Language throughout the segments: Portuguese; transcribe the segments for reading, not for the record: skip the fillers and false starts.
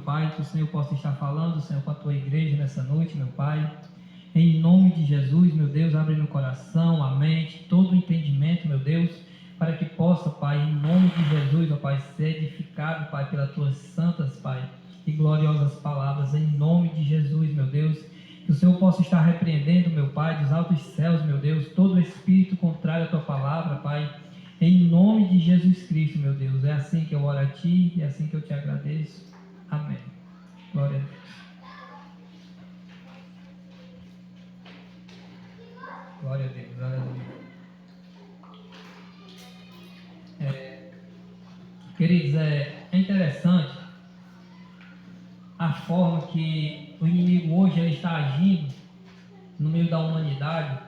Pai, que o Senhor possa estar falando, Senhor, com a tua igreja nessa noite, meu Pai. Em nome de Jesus, meu Deus, abre no coração, a mente, todo o entendimento, meu Deus, para que possa, Pai, em nome de Jesus, ó Pai, ser edificado, Pai, pelas tuas santas, Pai, e gloriosas palavras, em nome de Jesus, meu Deus. Que o Senhor possa estar repreendendo, meu Pai, dos altos céus, meu Deus, todo espírito contrário à tua palavra, Pai, em nome de Jesus Cristo, meu Deus. É assim que eu oro a Ti, é assim que eu te agradeço. Amém. Glória a Deus. Glória a Deus, aleluia. Queridos, é interessante a forma que o inimigo hoje ele está agindo no meio da humanidade.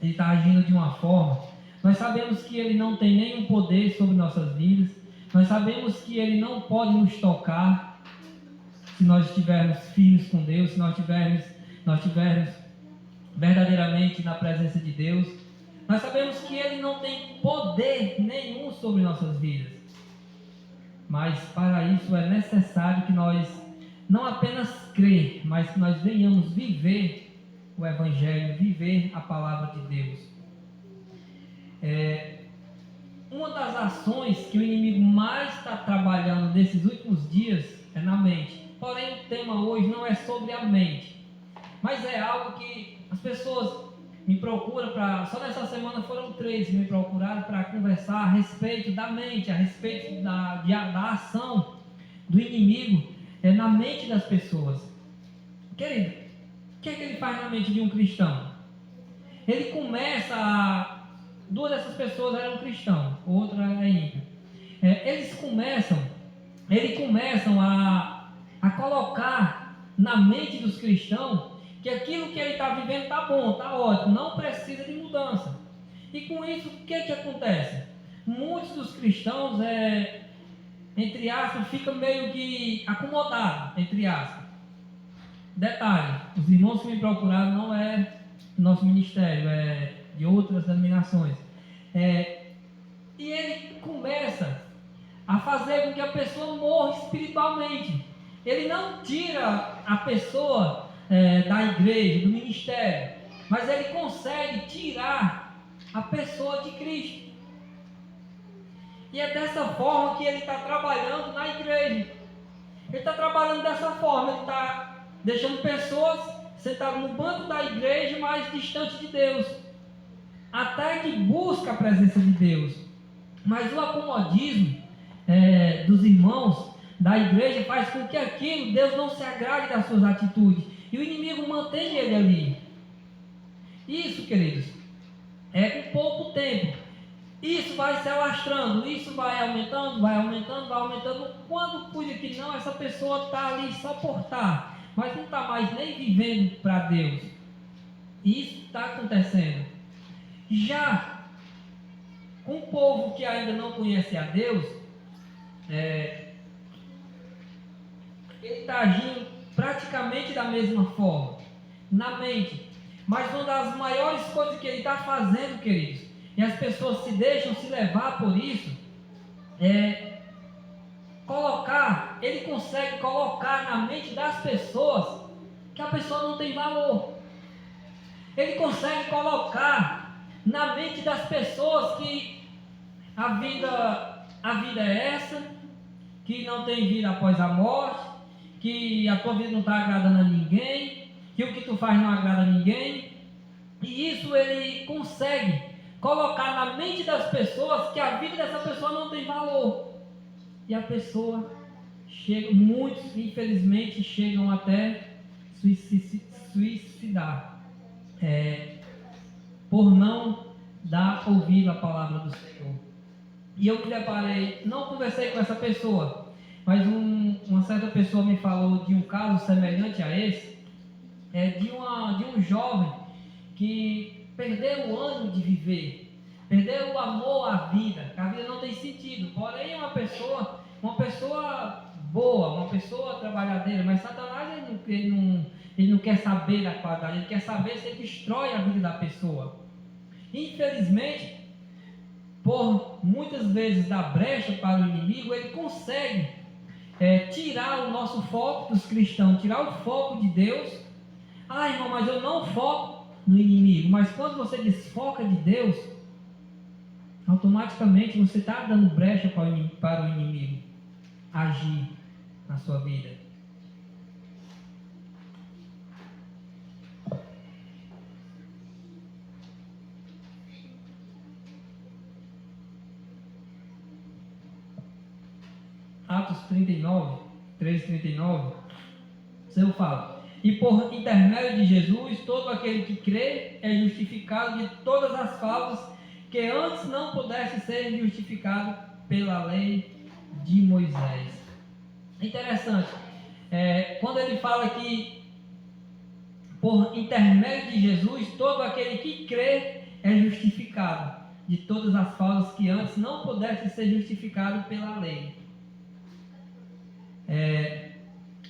Ele está agindo de uma forma. Nós sabemos que ele não tem nenhum poder sobre nossas vidas. Nós sabemos que ele não pode nos tocar se nós estivermos firmes com Deus, se nós estivermos verdadeiramente na presença de Deus. Nós sabemos que ele não tem poder nenhum sobre nossas vidas. Mas para isso é necessário que nós não apenas crer, mas que nós venhamos viver o Evangelho, viver a palavra de Deus. Uma das ações que o inimigo mais está trabalhando nesses últimos dias é na mente. Porém, o tema hoje não é sobre a mente, mas é algo que as pessoas me procuram para... Só nessa semana foram 3 que me procuraram para conversar a respeito da mente, a respeito da ação do inimigo na mente das pessoas. Querido, o que é que ele faz na mente de um cristão? Ele começa a... 2 dessas pessoas eram cristãos, outra é ímpio. Eles começam a colocar na mente dos cristãos que aquilo que ele está vivendo está bom, está ótimo, não precisa de mudança. E com isso, o que acontece? Muitos dos cristãos, entre aspas, ficam meio que acomodados, entre aspas. Detalhe, os irmãos que me procuraram não é do nosso ministério, é de outras denominações. E ele começa a fazer com que a pessoa morra espiritualmente. Ele não tira a pessoa da igreja, do ministério, mas ele consegue tirar a pessoa de Cristo. E é dessa forma que ele está trabalhando na igreja. Ele está trabalhando dessa forma, ele está deixando pessoas sentadas no banco da igreja, mais distante de Deus, até que busca a presença de Deus. Mas o acomodismo dos irmãos da igreja faz com que aquilo, Deus não se agrade das suas atitudes, e o inimigo mantém ele ali. Isso, queridos, com pouco tempo, isso vai se alastrando, isso vai aumentando, quando cuida que não, essa pessoa está ali só por estar, mas não está mais nem vivendo para Deus. Isso está acontecendo. Já com o povo que ainda não conhece a Deus, ele está agindo praticamente da mesma forma, na mente. Mas uma das maiores coisas que ele está fazendo, queridos, e as pessoas se deixam se levar por isso, ele consegue colocar na mente das pessoas que a pessoa não tem valor. Ele consegue colocar na mente das pessoas que a vida é essa, que não tem vida após a morte, que a tua vida não está agradando a ninguém, que o que tu faz não agrada a ninguém. E isso ele consegue colocar na mente das pessoas que a vida dessa pessoa não tem valor. E a pessoa chega, muitos infelizmente chegam até suicidar, por não dar ouvido à palavra do Senhor. E eu me deparei, não conversei com essa pessoa, mas uma certa pessoa me falou de um caso semelhante a esse, de um jovem que perdeu o ânimo de viver, perdeu o amor à vida, que a vida não tem sentido. Porém, uma pessoa boa, uma pessoa trabalhadeira, mas Satanás ele não quer saber da qualidade, ele quer saber se ele destrói a vida da pessoa. Infelizmente, por muitas vezes dar brecha para o inimigo, ele consegue tirar o nosso foco dos cristãos, tirar o foco de Deus. Ah, irmão, mas eu não foco no inimigo. Mas quando você desfoca de Deus, automaticamente você está dando brecha para o inimigo agir na sua vida. Atos 39, 3:39, o Senhor fala: e por intermédio de Jesus, todo aquele que crê é justificado de todas as faltas que antes não pudesse ser justificado pela lei de Moisés. Interessante, quando ele fala que por intermédio de Jesus, todo aquele que crê é justificado de todas as faltas que antes não pudesse ser justificado pela lei.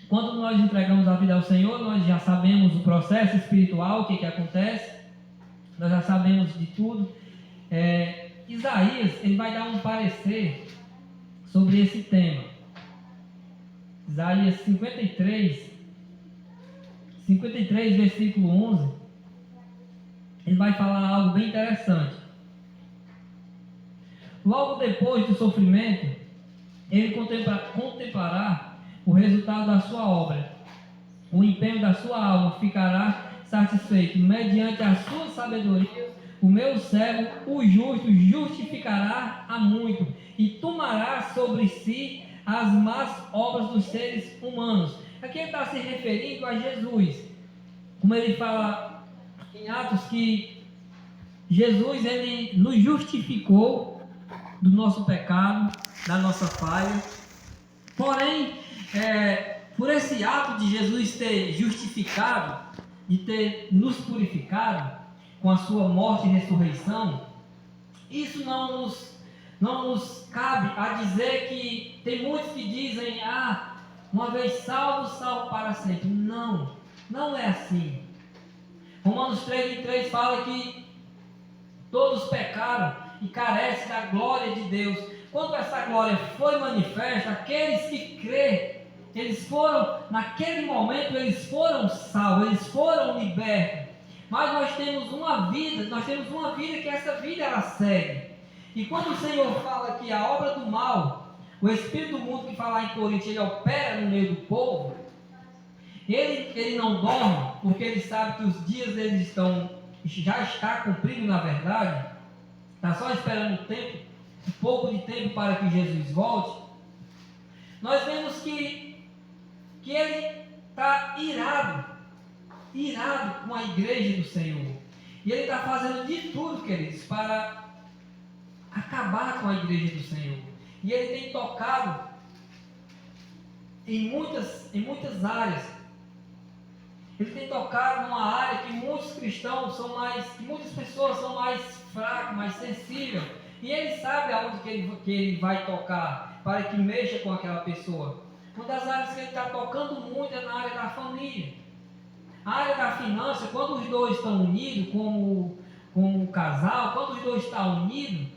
Quando nós entregamos a vida ao Senhor, nós já sabemos o processo espiritual, o que acontece, nós já sabemos de tudo. Isaías, ele vai dar um parecer sobre esse tema. Isaías 53, versículo 11, ele vai falar algo bem interessante. Logo depois do sofrimento, ele contemplará o resultado da sua obra. O empenho da sua alma ficará satisfeito. Mediante a sua sabedoria, o meu servo, o justo, justificará a muito e tomará sobre si as más obras dos seres humanos. Aqui ele está se referindo a Jesus. Como ele fala em Atos, que Jesus, ele nos justificou do nosso pecado, da nossa falha. Porém, por esse ato de Jesus ter justificado, de ter nos purificado com a sua morte e ressurreição, isso não nos cabe a dizer que tem muitos que dizem: uma vez salvo, salvo para sempre. Não é assim. Romanos 3:3 fala que todos pecaram e carecem da glória de Deus. Quando essa glória foi manifesta, aqueles que crêem, eles foram, naquele momento, eles foram salvos, eles foram libertos. Mas nós temos uma vida que essa vida ela segue. E quando o Senhor fala que a obra do mal, o espírito do mundo que fala em Coríntios, ele opera no meio do povo, ele não dorme, porque ele sabe que os dias deles já está cumprido na verdade, está só esperando um pouco de tempo para que Jesus volte. Nós vemos que ele está irado com a igreja do Senhor. E ele está fazendo de tudo, queridos, para acabar com a igreja do Senhor. E ele tem tocado em muitas áreas. Ele tem tocado numa área que muitos cristãos que muitas pessoas são mais fracas, mais sensíveis. E ele sabe aonde que ele vai tocar para que mexa com aquela pessoa. Uma das áreas que ele está tocando muito é na área da família. A área da finança, quando os dois estão unidos, como um casal, quando os dois estão unidos,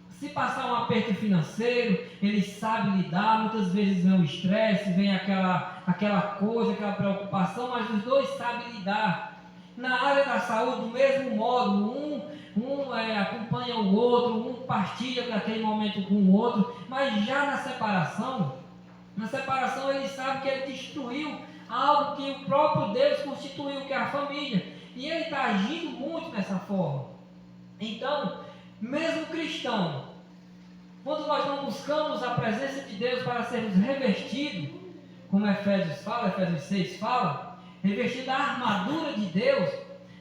se passar um aperto financeiro, eles sabem lidar. Muitas vezes vem o estresse, vem aquela coisa, aquela preocupação, mas os dois sabem lidar. Na área da saúde, do mesmo modo, um acompanha o outro, um partilha naquele momento com o outro, mas já na separação ele sabe que ele destruiu algo que o próprio Deus constituiu, que é a família, e ele está agindo muito dessa forma. Então, mesmo cristão, quando nós não buscamos a presença de Deus para sermos revestidos, como Efésios 6 fala, revestido da armadura de Deus.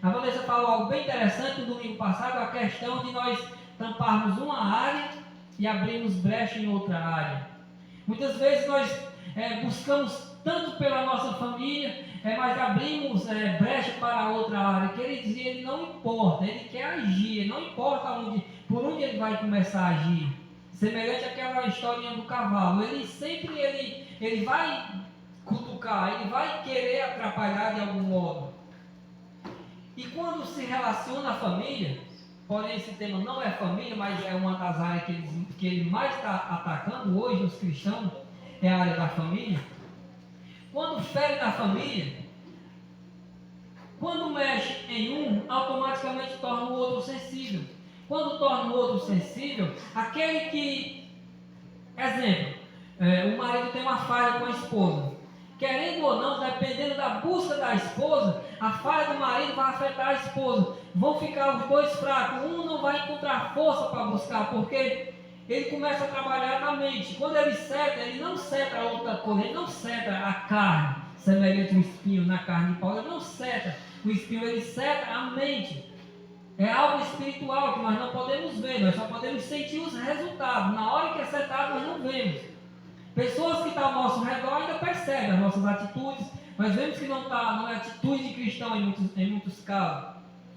A Vanessa falou algo bem interessante no domingo passado, a questão de nós tamparmos uma área e abrirmos brecha em outra área. Muitas vezes nós buscamos tanto pela nossa família, mas abrimos brecha para outra área. Queridos, ele não importa, ele quer agir, não importa por onde ele vai começar a agir. Semelhante àquela historinha do cavalo, ele sempre ele vai cutucar, ele vai querer atrapalhar de algum modo. E quando se relaciona a família, porém esse tema não é família, mas é uma das áreas que ele mais está atacando hoje, os cristãos, é a área da família. Quando fere na família, quando mexe em um, automaticamente torna o outro sensível. Quando torna o outro sensível, aquele que, exemplo, o marido tem uma falha com a esposa. Querendo ou não, dependendo da busca da esposa, a falha do marido vai afetar a esposa. Vão ficar os dois fracos. Um não vai encontrar força para buscar, porque ele começa a trabalhar na mente. Quando ele seta, ele não seta a outra coisa, ele não seta a carne, semelhante ao espinho na carne de Paulo, ele não seta o espinho, ele seta a mente. É algo espiritual que nós não podemos ver, nós só podemos sentir os resultados. Na hora que é setado, nós não vemos. Pessoas que estão ao nosso redor ainda percebem as nossas atitudes, mas vemos que não é atitude de cristão em muitos casos.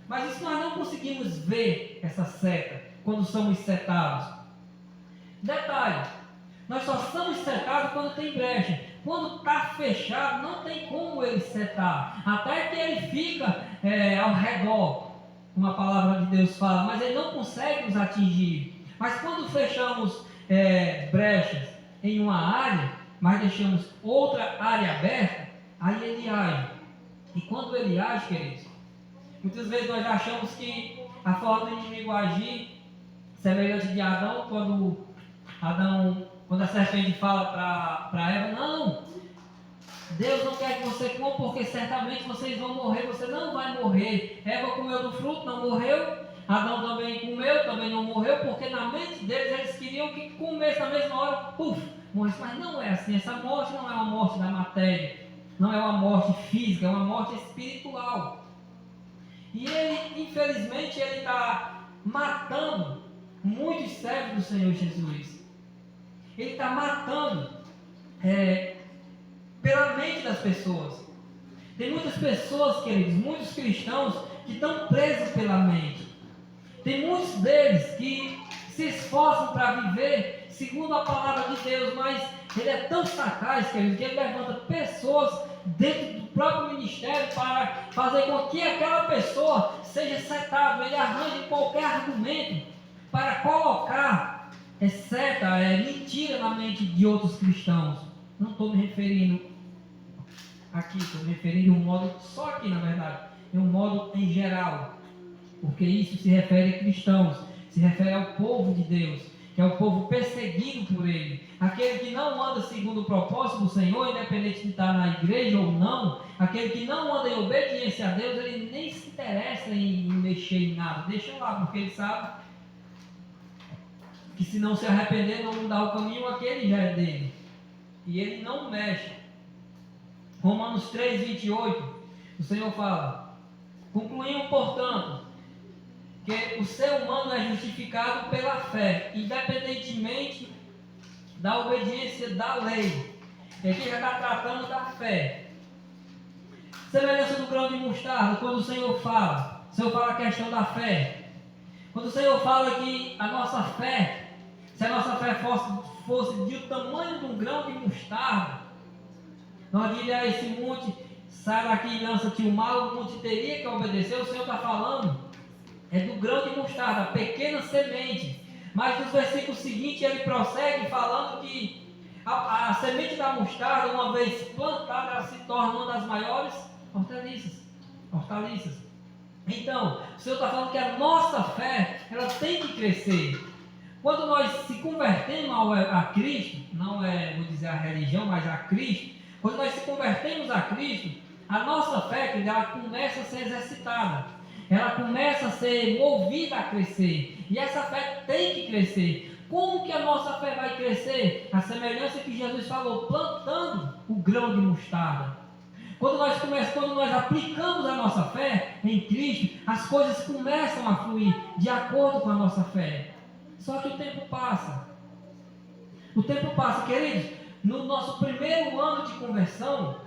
Mas isso nós não conseguimos ver, essa seta, quando somos setados. Detalhe, nós só somos setados quando tem brecha. Quando está fechado, não tem como ele setar. Até que ele fica ao redor, como a palavra de Deus fala, mas ele não consegue nos atingir. Mas quando fechamos brechas em uma área, mas deixamos outra área aberta, aí ele age. E quando ele age, queridos, muitas vezes nós achamos que a forma do inimigo agir, semelhante de Adão, quando a serpente fala para Eva, não, Deus não quer que você coma, porque certamente vocês vão morrer, você não vai morrer. Eva comeu do fruto, não morreu. Adão também comeu, também não morreu, porque na mente deles eles queriam que comesse na mesma hora, morresse. Mas não é assim, essa morte não é uma morte da matéria, não é uma morte física, é uma morte espiritual. E ele, infelizmente, ele está matando muitos servos do Senhor Jesus. Ele está matando pela mente das pessoas. Tem muitas pessoas, queridos, muitos cristãos que estão presos pela mente. Tem muitos deles que se esforçam para viver segundo a palavra de Deus, mas ele é tão sagaz, querido, que ele levanta pessoas dentro do próprio ministério para fazer com que aquela pessoa seja setada. Ele arranja qualquer argumento para colocar seta, mentira na mente de outros cristãos. Não estou me referindo aqui, estou me referindo em um modo, só aqui na verdade, em um modo em geral, porque isso se refere a cristãos, se refere ao povo de Deus, que é o povo perseguido por ele, aquele que não anda segundo o propósito do Senhor, independente de estar na igreja ou não, aquele que não anda em obediência a Deus, ele nem se interessa em mexer em nada, deixa lá, porque ele sabe que se não se arrepender, não mudar o caminho, aquele já é dele, e ele não mexe. Romanos 3, 28, o Senhor fala: concluímos, portanto, que o ser humano é justificado pela fé, independentemente da obediência da lei. E aqui já está tratando da fé. Semelhança do grão de mostarda, quando o Senhor fala a questão da fé. Quando o Senhor fala que a nossa fé, se a nossa fé fosse do tamanho de um grão de mostarda, nós diríamos a esse monte, sai daqui e lança-te o mal, o monte teria que obedecer. O Senhor está falando do grão de mostarda, pequena semente. Mas nos versículos seguintes ele prossegue falando que a semente da mostarda, uma vez plantada, ela se torna uma das maiores hortaliças. Então, o Senhor está falando que a nossa fé, ela tem que crescer. Quando nós se convertemos a Cristo, não vou dizer a religião, mas a Cristo, quando nós se convertemos a Cristo, a nossa fé, ela começa a ser exercitada, ela começa a ser movida a crescer, e essa fé tem que crescer. Como que a nossa fé vai crescer? A semelhança que Jesus falou, plantando o grão de mostarda. Quando nós aplicamos a nossa fé em Cristo, as coisas começam a fluir de acordo com a nossa fé. Só que o tempo passa. Queridos. No nosso primeiro ano de conversão,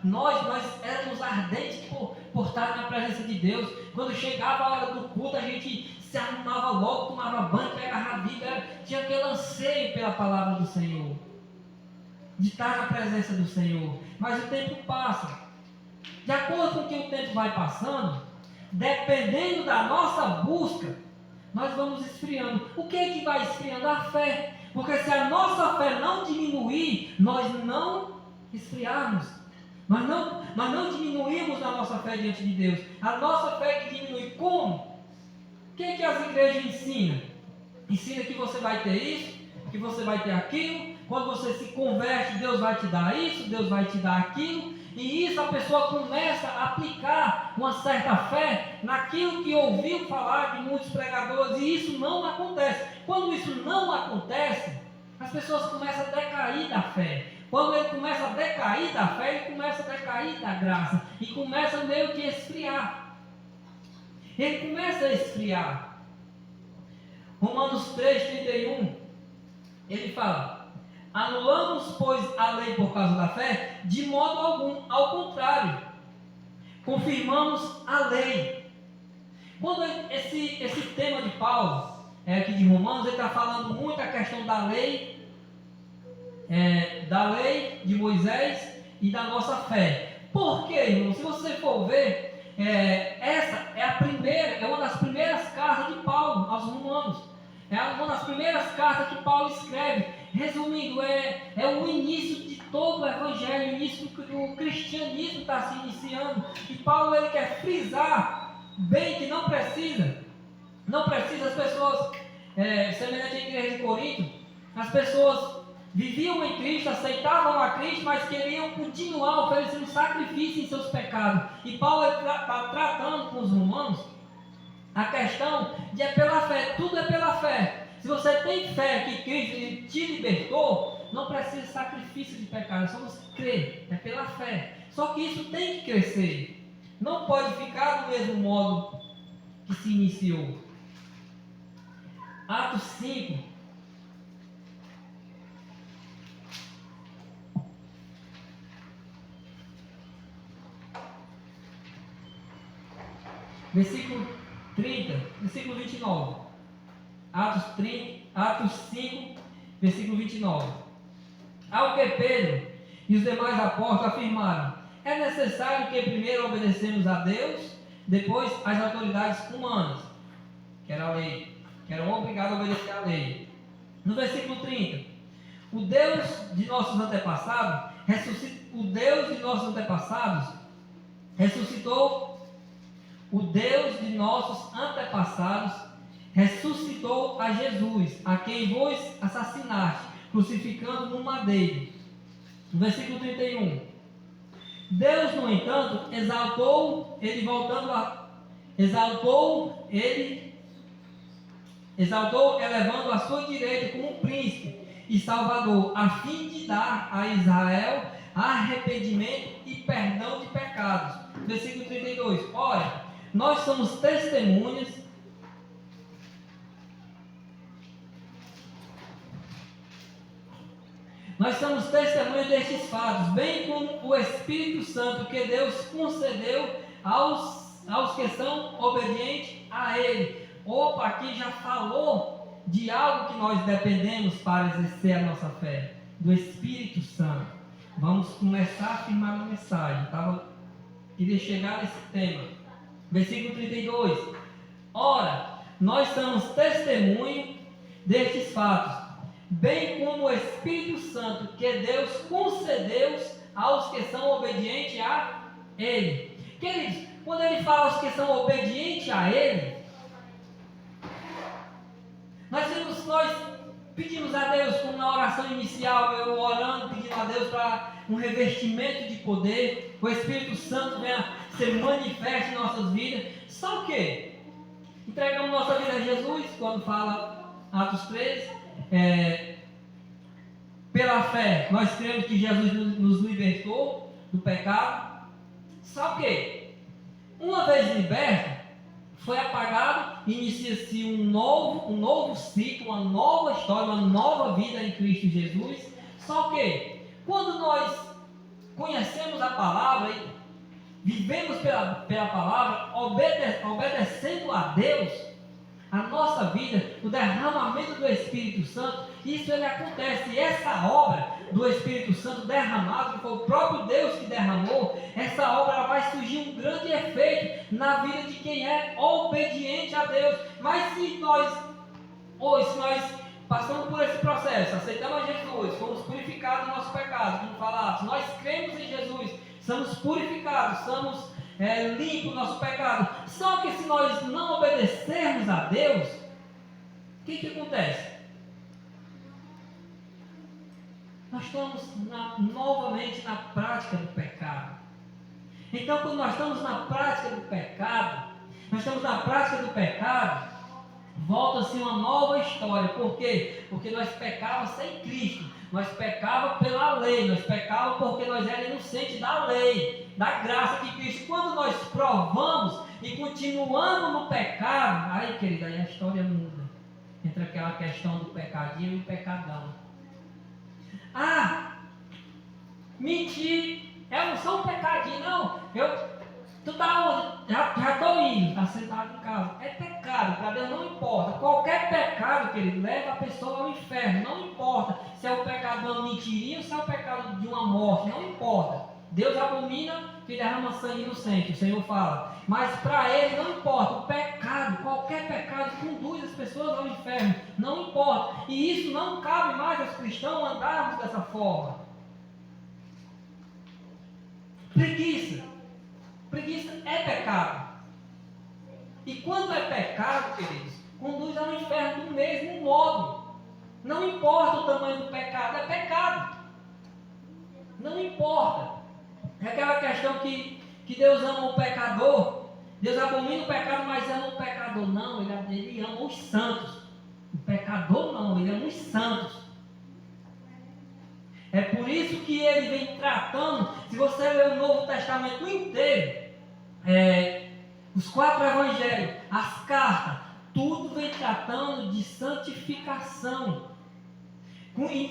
nós éramos ardentes por estar na presença de Deus. Quando chegava a hora do culto, a gente se arrumava logo, tomava banho, pegava a Bíblia, tinha aquele anseio pela palavra do Senhor, de estar na presença do Senhor. Mas o tempo passa. De acordo com que o tempo vai passando, dependendo da nossa busca, nós vamos esfriando. O que é que vai esfriando? A fé. Porque se a nossa fé não diminuir, nós não esfriarmos. Nós não diminuímos a nossa fé diante de Deus. A nossa fé que diminui como? O que é que as igrejas ensinam? Ensina que você vai ter isso, que você vai ter aquilo. Quando você se converte, Deus vai te dar isso, Deus vai te dar aquilo. E isso a pessoa começa a aplicar uma certa fé naquilo que ouviu falar de muitos pregadores, e isso não acontece. Quando isso não acontece, as pessoas começam a decair da fé. Quando ele começa a decair da fé, ele começa a decair da graça e começa meio que a esfriar. Ele começa a esfriar. Romanos 3,31, ele fala: anulamos, pois, a lei por causa da fé? De modo algum, ao contrário, confirmamos a lei. Quando esse tema de Paulo, aqui de Romanos, ele está falando muito a questão da lei de Moisés e da nossa fé. Por quê, irmão? Se você for ver, essa é uma das primeiras cartas de Paulo aos Romanos. É uma das primeiras cartas que Paulo escreve. Resumindo, é o início de todo o evangelho, o início do cristianismo está se iniciando. E Paulo ele quer frisar bem que não precisa as pessoas, semelhante à igreja de Corinto, as pessoas viviam em Cristo, aceitavam a Cristo, mas queriam continuar oferecendo sacrifício em seus pecados. E Paulo está tratando com os romanos a questão de pela fé, tudo é pela fé. Se você tem fé que Cristo te libertou, não precisa de sacrifício de pecado, é só você crer, é pela fé. Só que isso tem que crescer, não pode ficar do mesmo modo que se iniciou. Atos 5, versículo 30, versículo 29. Atos 5, versículo 29. Ao que Pedro e os demais apóstolos afirmaram: é necessário que primeiro obedecemos a Deus, depois às autoridades humanas, que era a lei, que eram obrigados a obedecer à lei. No versículo 30, o Deus de nossos antepassados ressuscitou a Jesus, a quem vos assassinaste, crucificando no madeiro. No versículo 31. Deus, no entanto, exaltou elevando a sua direita como príncipe e salvador, a fim de dar a Israel arrependimento e perdão de pecados. Versículo 32. Ora, nós somos testemunhas destes fatos, bem como o Espírito Santo que Deus concedeu aos que são obedientes a Ele. Opa, aqui já falou de algo que nós dependemos para exercer a nossa fé, do Espírito Santo. Vamos começar a afirmar a mensagem. Queria chegar nesse tema. Versículo 32. Ora, nós somos testemunho destes fatos, bem como o Espírito Santo que Deus concedeu aos que são obedientes a Ele. Queridos, quando ele fala aos que são obedientes a Ele, nós pedimos a Deus, como na oração inicial, eu orando, pedindo a Deus para um revestimento de poder, o Espírito Santo venha ser manifesto em nossas vidas. Só que entregamos nossa vida a Jesus, quando fala Atos 3, pela fé, nós cremos que Jesus nos libertou do pecado. Só que, uma vez liberto, foi apagado, inicia-se um novo ciclo, uma nova história, uma nova vida em Cristo Jesus. Só que, quando nós conhecemos a palavra e vivemos pela palavra, obedecendo a Deus, a nossa vida, o derramamento do Espírito Santo, isso ele acontece. E essa obra do Espírito Santo derramado, que foi o próprio Deus que derramou, essa obra ela vai surgir um grande efeito na vida de quem é obediente a Deus. Mas se nós passamos por esse processo, aceitamos a Jesus, fomos purificados do nosso pecado, como falados, nós cremos em Jesus, somos purificados, somos limpos do nosso pecado. Só que se nós não obedecermos a Deus, o que acontece? Nós estamos novamente na prática do pecado. Então, quando nós estamos na prática do pecado, volta-se uma nova história. Por quê? Porque nós pecávamos sem Cristo. Nós pecávamos pela lei. Nós pecávamos porque nós éramos inocentes da lei, da graça de Cristo. Quando nós provamos e continuamos no pecado, aí, querida, aí a história muda. Entre aquela questão do pecadinho e o pecadão. Mentir é não só um pecadinho, não. Tu tá onde? Já estou indo, está sentado em casa. É pecado, para Deus não importa. Qualquer pecado, querido, leva a pessoa ao inferno. Não importa se é o pecado de uma mentirinha ou se é o pecado de uma morte. Não importa. Deus abomina que derrama sangue inocente, o Senhor fala. Mas para Ele não importa. O pecado, qualquer pecado, conduz as pessoas ao inferno. Não importa. E isso não cabe mais aos cristãos andarmos dessa forma. Preguiça é pecado. E quando é pecado, queridos, conduz ao inferno do mesmo modo. Não importa o tamanho do pecado, é pecado. Não importa. É aquela questão que Deus ama o pecador. Deus abomina o pecado, mas ama o pecador. Não, ele ama os santos. O pecador não, ele ama os santos. É por isso que ele vem tratando, se você ler o Novo Testamento inteiro, os 4 evangelhos, as cartas, tudo vem tratando de santificação.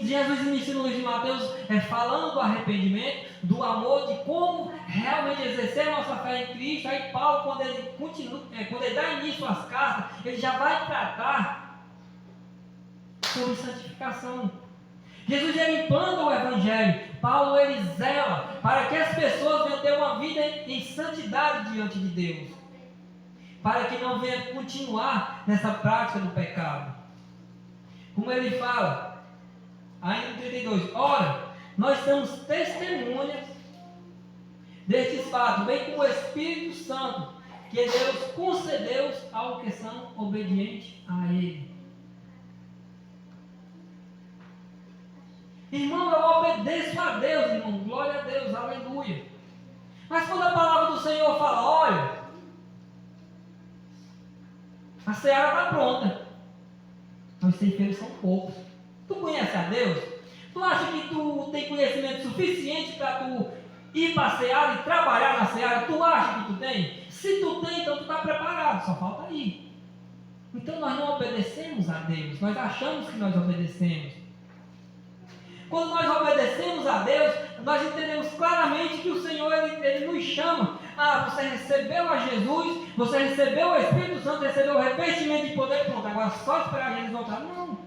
Jesus inicia no livro de Mateus falando do arrependimento, do amor, de como realmente exercer a nossa fé em Cristo. Aí Paulo, quando ele dá início às cartas, ele já vai tratar sobre santificação. Jesus ele implanta o Evangelho. Paulo ele zela para que as pessoas venham ter uma vida em santidade diante de Deus, para que não venha continuar nessa prática do pecado. Como ele fala ainda no 32, ora, nós somos testemunhas destes fatos, bem como o Espírito Santo que Deus concedeu aos que são obedientes a Ele. Irmão, eu obedeço a Deus, irmão, glória a Deus, aleluia. Mas quando a palavra do Senhor fala, olha, a seara está pronta, os ceifeiros são poucos. Tu conhece a Deus? Tu acha que tu tem conhecimento suficiente para tu ir para a seara e trabalhar na seara? Tu acha que tu tem? Se tu tem, então tu está preparado, só falta ir. Então nós não obedecemos a Deus, nós achamos que nós obedecemos. Quando nós obedecemos a Deus, nós entendemos claramente que o Senhor ele nos chama. Você recebeu a Jesus, você recebeu o Espírito Santo, recebeu o revestimento de poder, pronto, agora só esperar Jesus voltar. Não,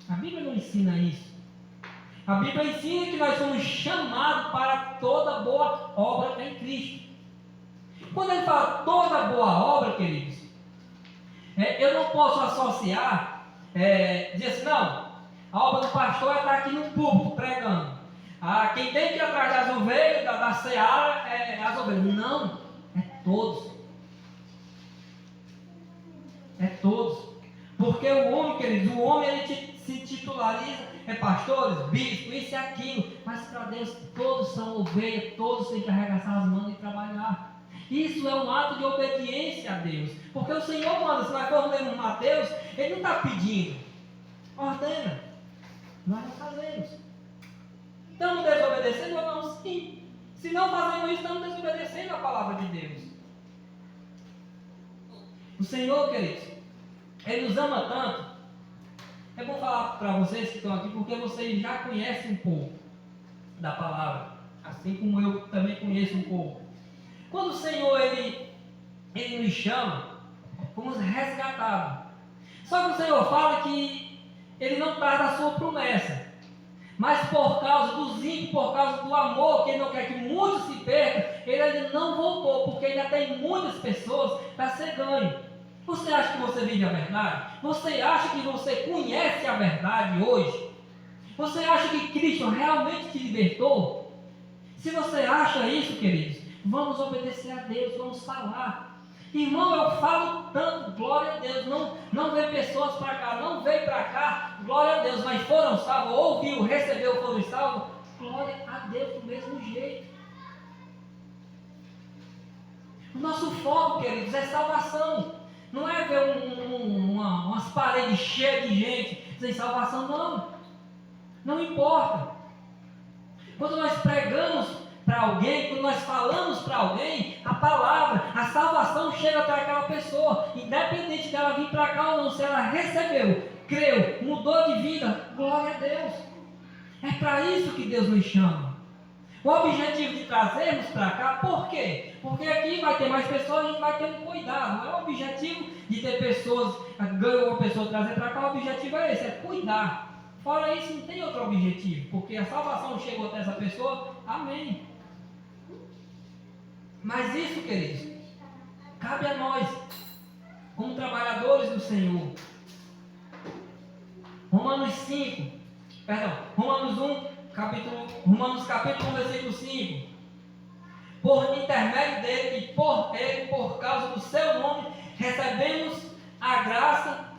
a Bíblia não ensina isso. A Bíblia ensina que nós somos chamados para toda boa obra em Cristo. Quando ele fala toda boa obra, queridos, eu não posso associar, dizer assim, não, a obra do pastor é estar aqui no púlpito pregando. Quem tem que ir atrás das ovelhas, da seara, é as ovelhas. Não, é todos. É todos. Porque o homem, queridos, ele se titulariza, pastores, bispos, isso e aquilo. Mas para Deus, todos são ovelhas, todos têm que arregaçar as mãos e trabalhar. Isso é um ato de obediência a Deus. Porque o Senhor manda, se nós formos ler Mateus, Ele não está pedindo, ordena. Nós não fazemos. Estamos desobedecendo ou não? Sim. Se não fazemos isso, estamos desobedecendo a palavra de Deus. O Senhor, queridos, Ele nos ama tanto. É bom falar para vocês que estão aqui, porque vocês já conhecem um pouco da palavra, assim como eu também conheço um pouco. Quando o Senhor ele nos chama, fomos resgatados. Só que o Senhor fala que Ele não tarda a sua promessa, mas por causa dos ímpios, por causa do amor, que Ele não quer que muitos se percam, Ele ainda não voltou, porque ainda tem muitas pessoas para ser ganho. Você acha que você vive a verdade? Você acha que você conhece a verdade hoje? Você acha que Cristo realmente te libertou? Se você acha isso, queridos, vamos obedecer a Deus, vamos falar. Irmão, eu falo tanto, glória a Deus, não veio pessoas para cá, não veio para cá, glória a Deus, mas foram salvos, ouviu, recebeu, foram salvos, glória a Deus do mesmo jeito. O nosso foco, queridos, é salvação. Não é ver umas paredes cheias de gente sem salvação, não. Não importa. Quando nós pregamos para alguém, quando nós falamos para alguém, a palavra, a salvação chega até aquela pessoa, independente dela vir para cá ou não, se ela recebeu, creu, mudou de vida, glória a Deus. É para isso que Deus nos chama. O objetivo de trazermos para cá, por quê? Porque aqui vai ter mais pessoas, a gente vai ter um cuidado. Não é o objetivo de ter pessoas, ganhou uma pessoa trazer para cá, o objetivo é esse, é cuidar. Fora isso, não tem outro objetivo, porque a salvação chegou até essa pessoa, amém. Mas isso, queridos, cabe a nós, como trabalhadores do Senhor. Romanos capítulo 1, versículo 5. Por intermédio dele e por ele, por causa do seu nome, recebemos a graça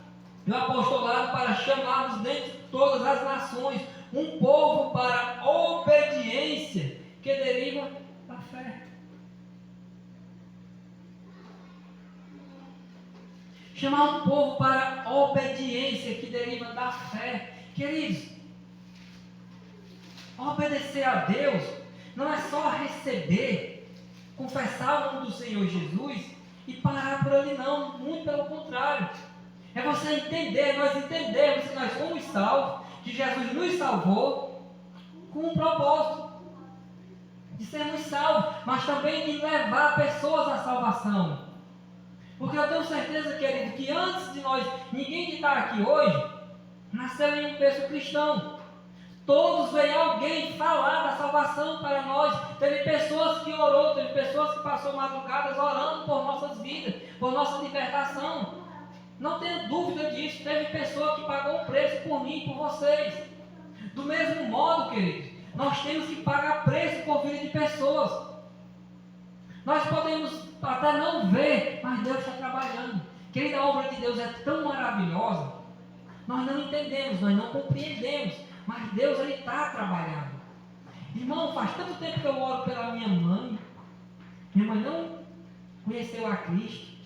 e o apostolado para chamarmos dentre todas as nações um povo para obediência que deriva da fé. Chamar um povo para obediência que deriva da fé. Queridos, obedecer a Deus não é só receber, confessar o nome do Senhor Jesus e parar por ali, não. Muito pelo contrário. É você entender, nós entendermos que nós fomos salvos, que Jesus nos salvou com um propósito de sermos salvos, mas também de levar pessoas à salvação. Porque eu tenho certeza, querido, que antes de nós, ninguém que está aqui hoje, nasceu em um berço cristão. Todos veio alguém falar da salvação para nós. Teve pessoas que orou, teve pessoas que passou madrugadas orando por nossas vidas, por nossa libertação. Não tenho dúvida disso. Teve pessoa que pagou um preço por mim e por vocês. Do mesmo modo, queridos, nós temos que pagar preço por vida de pessoas. Nós podemos até não ver, mas Deus está trabalhando. Querida, a obra de Deus é tão maravilhosa. Nós não entendemos, nós não compreendemos, mas Deus ele está trabalhando. Irmão, faz tanto tempo que eu oro pela minha mãe. Minha mãe não conheceu a Cristo,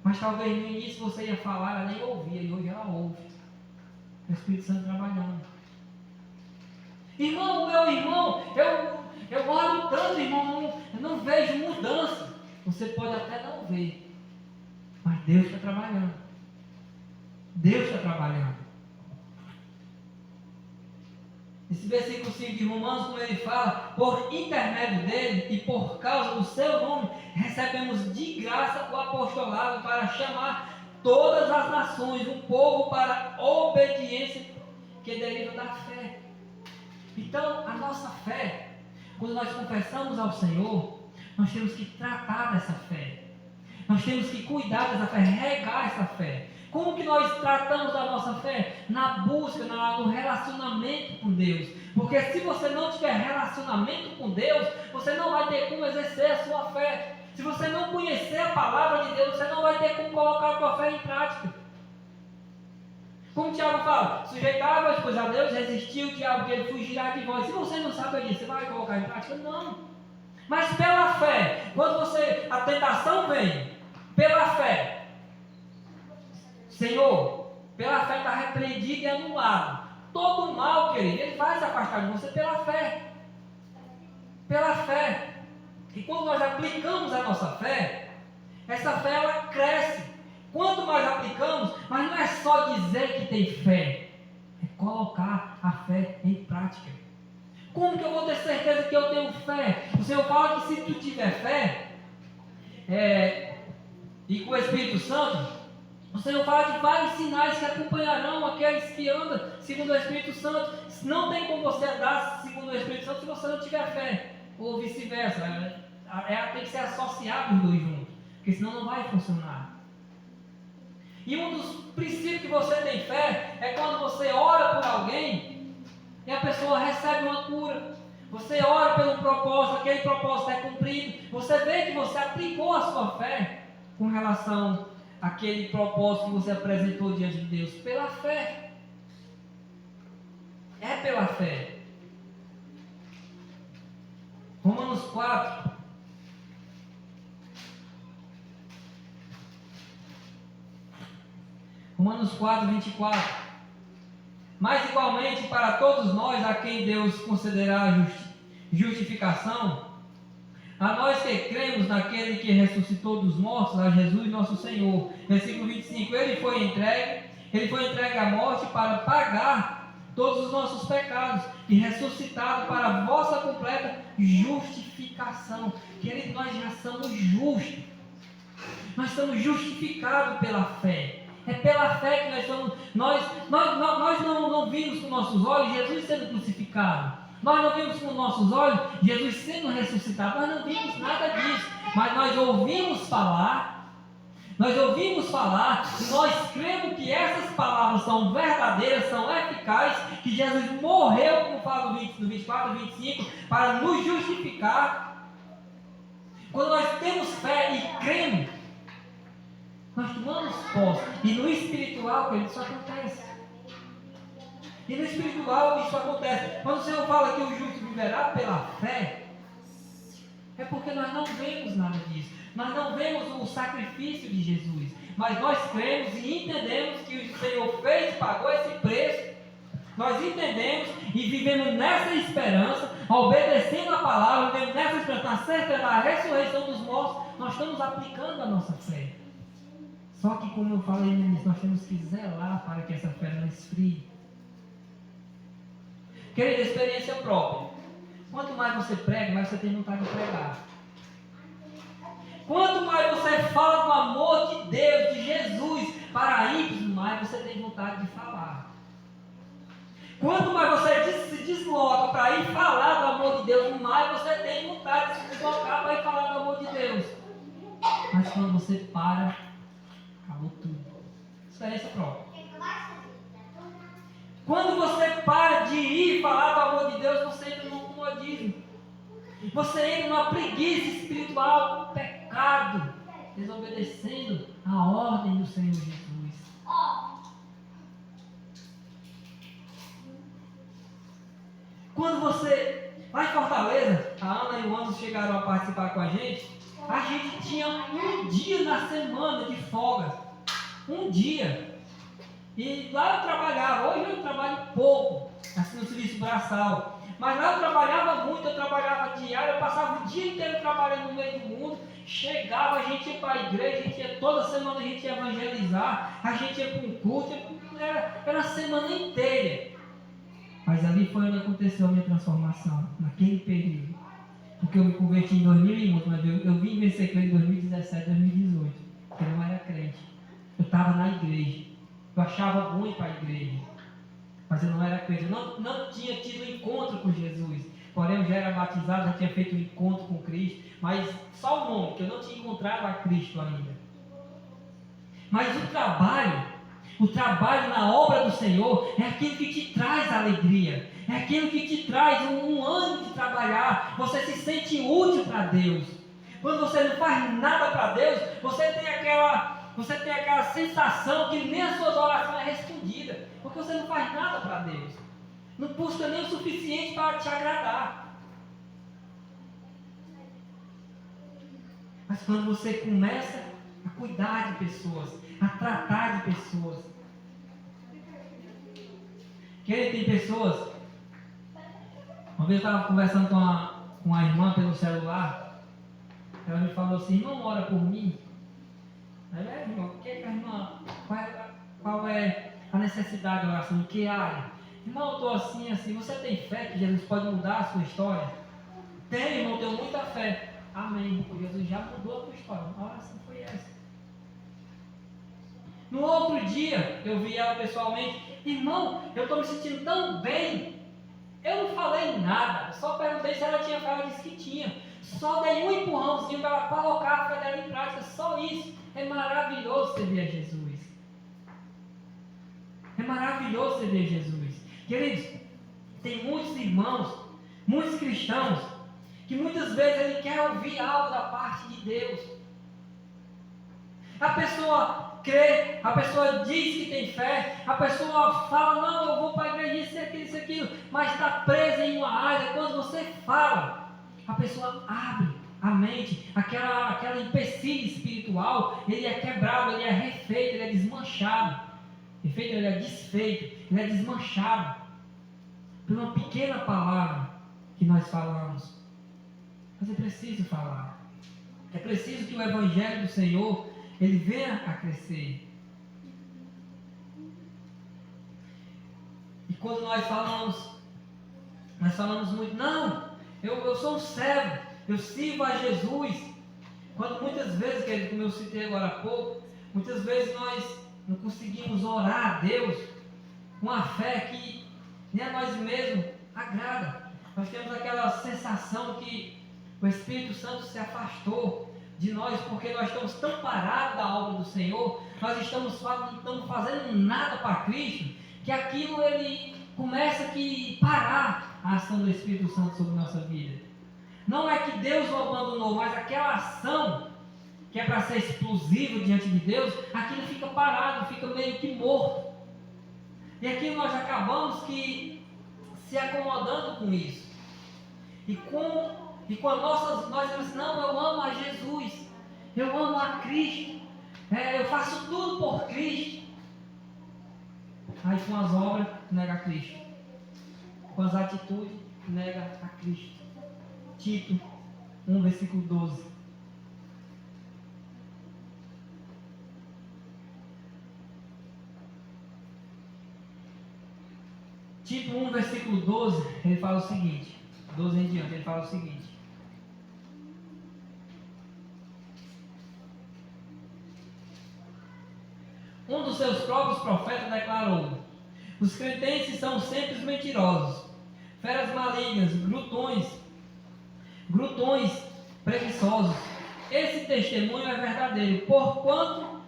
mas talvez no início você ia falar, ela nem ouvia, e hoje ela ouve. O Espírito Santo trabalhando. Irmão, meu irmão, eu oro tanto, irmão, eu não vejo mudança. Você pode até não ver, mas Deus está trabalhando. Deus está trabalhando. Esse versículo 5 de Romanos, como ele fala, por intermédio dele e por causa do seu nome, recebemos de graça o apostolado para chamar todas as nações, um povo para obediência que deriva da fé. Então, a nossa fé, quando nós confessamos ao Senhor, nós temos que tratar dessa fé. Nós temos que cuidar dessa fé, regar essa fé. Como que nós tratamos da nossa fé? Na busca, no relacionamento com Deus. Porque se você não tiver relacionamento com Deus, você não vai ter como exercer a sua fé. Se você não conhecer a palavra de Deus, você não vai ter como colocar a sua fé em prática. Como o Tiago fala, sujeitai-vos, pois a Deus, resistiu o diabo, que ele fugirá de vós. Se você não sabe disso, você vai colocar em prática? Não. Mas pela fé, quando a tentação vem, pela fé, Senhor, pela fé está repreendido e anulado. Todo mal, querido, ele vai se afastar de você pela fé. Pela fé. E quando nós aplicamos a nossa fé, essa fé ela cresce. Quanto mais aplicamos, mas não é só dizer que tem fé, é colocar a fé em prática. Como que eu vou ter certeza que eu tenho fé? O Senhor fala que se tu tiver fé, e com o Espírito Santo, o Senhor fala de vários sinais que acompanharão aqueles que andam segundo o Espírito Santo. Não tem como você andar segundo o Espírito Santo se você não tiver fé, ou vice-versa. Tem que ser associado os dois juntos, porque senão não vai funcionar. E um dos princípios que você tem fé é quando você ora por alguém e a pessoa recebe uma cura. Você ora pelo propósito, aquele propósito é cumprido. Você vê que você aplicou a sua fé com relação àquele propósito que você apresentou diante de Deus. Pela fé. É pela fé. Romanos 4. Romanos 4, 24. Mas igualmente para todos nós, a quem Deus concederá justificação, a nós que cremos naquele que ressuscitou dos mortos, a Jesus nosso Senhor. Versículo 25. Ele foi entregue à morte para pagar todos os nossos pecados e ressuscitado para a vossa completa justificação. Querido, nós já somos justos. Nós somos justificados pela fé. É pela fé que nós somos. Nós não vimos com nossos olhos Jesus sendo crucificado. Nós não vimos com nossos olhos Jesus sendo ressuscitado. Nós não vimos nada disso. Mas nós ouvimos falar. E nós cremos que essas palavras são verdadeiras, são eficazes, que Jesus morreu, como fala no 24 e 25, para nos justificar. Quando nós temos fé e cremos, nós tomamos posse. E no espiritual, querido, isso acontece. Quando o Senhor fala que o justo viverá pela fé, é porque nós não vemos nada disso. Nós não vemos o sacrifício de Jesus. Mas nós cremos e entendemos que o Senhor fez e pagou esse preço. Nós entendemos e vivemos nessa esperança, obedecendo a palavra, vivemos nessa esperança, na certeza da ressurreição dos mortos. Nós estamos aplicando a nossa fé. Só que, como eu falei no início, nós temos que zelar para que essa fé não esfrie. Querida, experiência própria. Quanto mais você prega, mais você tem vontade de pregar. Quanto mais você fala do amor de Deus, de Jesus, para ímpios, mais você tem vontade de falar. Quanto mais você se desloca para ir falar do amor de Deus, mais você tem vontade de se deslocar para ir falar do amor de Deus. Mas quando você para, acabou tudo. Experiência própria. Quando você para de ir falar do amor de Deus, você entra no comodismo. Você entra numa preguiça espiritual, pecado, desobedecendo a ordem do Senhor Jesus. Quando você, lá em Fortaleza, a Ana e o Anderson chegaram a participar com a gente tinha um dia na semana de folga. Um dia. E lá eu trabalhava, hoje eu trabalho pouco, assim no serviço braçal. Mas lá eu trabalhava muito, eu trabalhava diário, eu passava o dia inteiro trabalhando no meio do mundo. Chegava, a gente ia para a igreja, a gente ia toda semana, a gente ia evangelizar, a gente ia para um culto, era a semana inteira. Mas ali foi onde aconteceu a minha transformação, naquele período. Porque eu me converti em 2001, mas eu vim vencer com ele em 2017, 2018. Porque eu não era crente. Eu estava na igreja. Eu achava bom ir para a igreja. Mas eu não era crente. Eu não tinha tido encontro com Jesus. Porém, eu já era batizado, já tinha feito um encontro com Cristo. Mas só o nome, que eu não tinha encontrado a Cristo ainda. Mas o trabalho na obra do Senhor é aquilo que te traz alegria. É aquilo que te traz um ânimo de trabalhar. Você se sente útil para Deus. Quando você não faz nada para Deus, você tem aquela sensação que nem as suas orações é respondida. Porque você não faz nada para Deus. Não busca nem o suficiente para te agradar. Mas quando você começa a cuidar de pessoas, a tratar de pessoas. Quem tem pessoas. Uma vez eu estava conversando com a irmã pelo celular. Ela me falou assim: irmão, ora por mim. Aí, irmão, o que é que a irmã. Qual é a necessidade da oração? Em que área? Irmão, eu estou assim. Você tem fé que Jesus pode mudar a sua história? Tem, irmão, tenho muita fé. Amém. Porque Jesus já mudou a tua história. A oração foi essa. No outro dia, eu vi ela pessoalmente. Irmão, eu estou me sentindo tão bem. Eu não falei nada. Só perguntei se ela tinha fé. Ela disse que tinha. Só dei um empurrãozinho para ela colocar a fé dela em prática. Só isso. É maravilhoso servir a Jesus. maravilhoso você ver Jesus. Queridos, tem muitos irmãos, muitos cristãos, que muitas vezes ele quer ouvir algo da parte de Deus. A pessoa crê, a pessoa diz que tem fé, a pessoa fala, não, eu vou para a igreja, isso, aquilo, mas está presa em uma área. Quando você fala, a pessoa abre a mente, aquela empecilho espiritual, ele é quebrado, ele é refeito, ele é desmanchado. Refeito, ele é desfeito, ele é desmanchado por uma pequena palavra que nós falamos. Mas é preciso falar. É preciso que o Evangelho do Senhor ele venha a crescer. E quando nós falamos muito, não, eu sou um servo, eu sirvo a Jesus. Quando muitas vezes, querido, como eu citei agora há pouco, muitas vezes nós não conseguimos orar a Deus com a fé que nem a nós mesmos agrada. Nós temos aquela sensação que o Espírito Santo se afastou de nós, porque nós estamos tão parados da obra do Senhor, nós não estamos fazendo nada para Cristo, que aquilo ele começa a parar a ação do Espírito Santo sobre a nossa vida. Não é que Deus o abandonou, mas aquela ação que é para ser explosiva diante de Deus, aquilo fica parado, fica meio que morto. E aqui nós acabamos que se acomodando com isso. E com as nossas, nós dizemos, não, eu amo a Jesus, eu amo a Cristo, eu faço tudo por Cristo. Aí com as obras, nega a Cristo. Com as atitudes, nega a Cristo. Tito 1, versículo 12. Tito 1, versículo 12, ele fala o seguinte, 12 em diante, ele fala o seguinte: um dos seus próprios profetas declarou: os cretenses são sempre mentirosos, feras malignas, glutões preguiçosos. Esse testemunho é verdadeiro, porquanto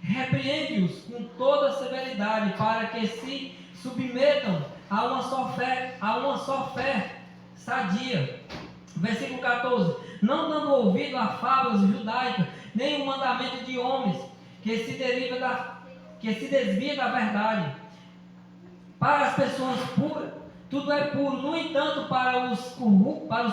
repreende-os com toda severidade, para que se submetam a uma só fé sadia. Versículo 14: não dando ouvido a fábulas judaicas, nem o mandamento de homens, que se desvia da verdade. Para as pessoas puras, tudo é puro. No entanto, para os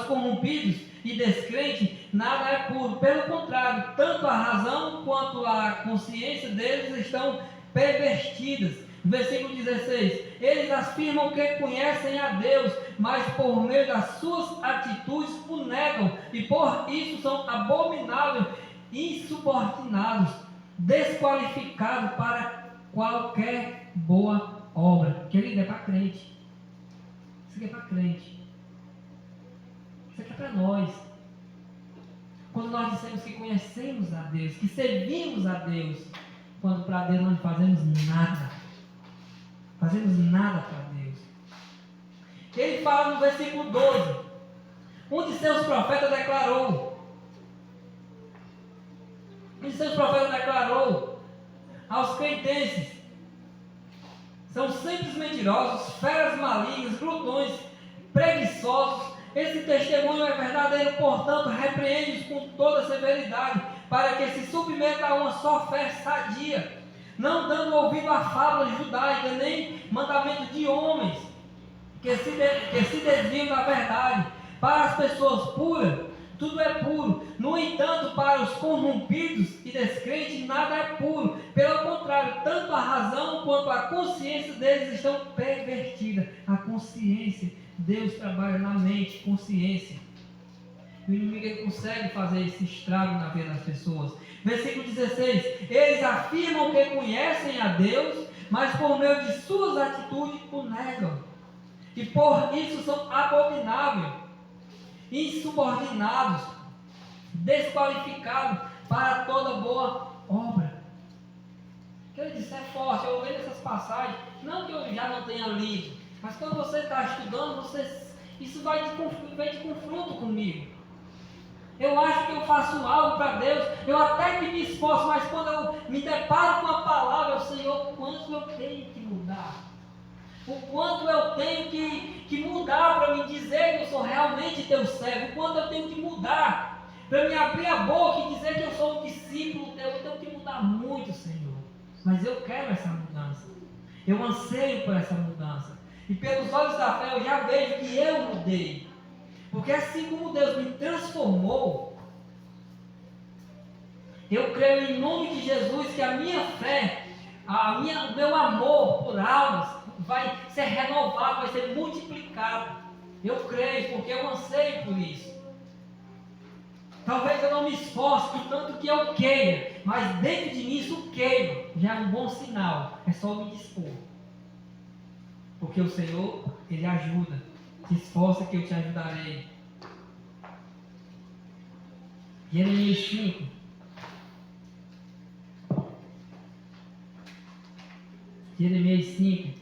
corrompidos e descrentes, nada é puro. Pelo contrário, tanto a razão quanto a consciência deles estão pervertidas. Versículo 16: eles afirmam que conhecem a Deus, mas por meio das suas atitudes o negam, e por isso são abomináveis, insubordinados, desqualificados para qualquer boa obra. Querido, é para crente. Isso aqui é para crente. Isso aqui é para nós. Quando nós dissemos que conhecemos a Deus, que servimos a Deus, quando para Deus não fazemos nada. Fazemos nada para Deus. Ele fala no versículo 12: um de seus profetas declarou aos cretenses: são simples mentirosos, feras malignas, glutões, preguiçosos. Esse testemunho é verdadeiro, portanto, repreende-os com toda severidade, para que se submeta a uma só fé sadia, não dando ouvido a fábulas judaicas, nem mandamento de homens, que se desviam da verdade. Para as pessoas puras, tudo é puro. No entanto, para os corrompidos e descrentes, nada é puro. Pelo contrário, tanto a razão quanto a consciência deles estão pervertidas. A consciência, Deus trabalha na mente, consciência. O inimigo ele consegue fazer esse estrago na vida das pessoas. Versículo 16: eles afirmam que conhecem a Deus, mas por meio de suas atitudes o negam, e por isso são abomináveis, insubordinados, desqualificados para toda boa obra. Quero dizer, é forte. Eu leio essas passagens, não que eu já não tenha lido, mas quando você está estudando, isso vai de confronto comigo. Eu acho que eu faço algo para Deus, eu até que me esforço, mas quando eu me deparo com a palavra, Senhor, quanto eu tenho que mudar. mudar. O quanto eu tenho que mudar para me dizer que eu sou realmente teu servo. O quanto eu tenho que mudar para me abrir a boca e dizer que eu sou um discípulo teu. Eu tenho que mudar muito, Senhor. Mas eu quero essa mudança. Eu anseio por essa mudança. E pelos olhos da fé eu já vejo que eu mudei. Porque assim como Deus me transformou, eu creio em nome de Jesus que a minha fé, o meu amor por almas vai ser renovado, vai ser multiplicado. Eu creio porque eu anseio por isso. Talvez eu não me esforce por tanto que eu queira, mas dentro de mim isso queima. Já é um bom sinal. É só me dispor. Porque o Senhor, Ele ajuda. Se esforça que eu te ajudarei. Jeremias 5. Jeremias 5.